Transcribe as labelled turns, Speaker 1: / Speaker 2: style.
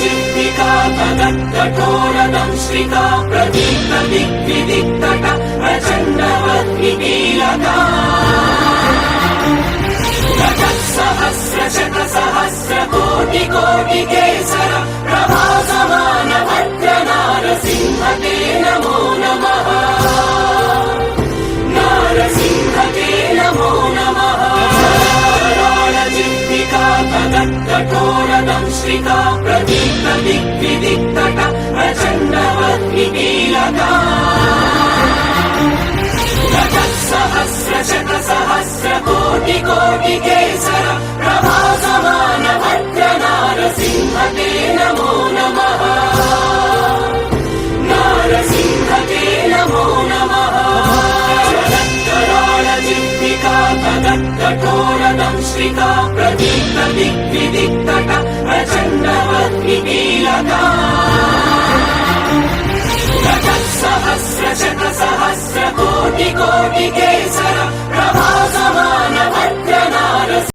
Speaker 1: जिह्विका तदत्कठोरदंश्रिका प्रदीप्त दिग्विदिक्तट प्रचण्डवह्निकीलका सहस्रशतसहस्रकोटिकोटिकेसर प्रभासमान भद्रनारसिंहते नमो नमः नारसिंहते नमो नमः जिह्विका तदत्कठोरदंश्रिका प्रदीप्त दिग्विदिक्तट प्रचण्डवह्निकीलका सहस्रशतसहस्रकोटिकोटिकेसर प्रभासमान भद्रनारसिंहते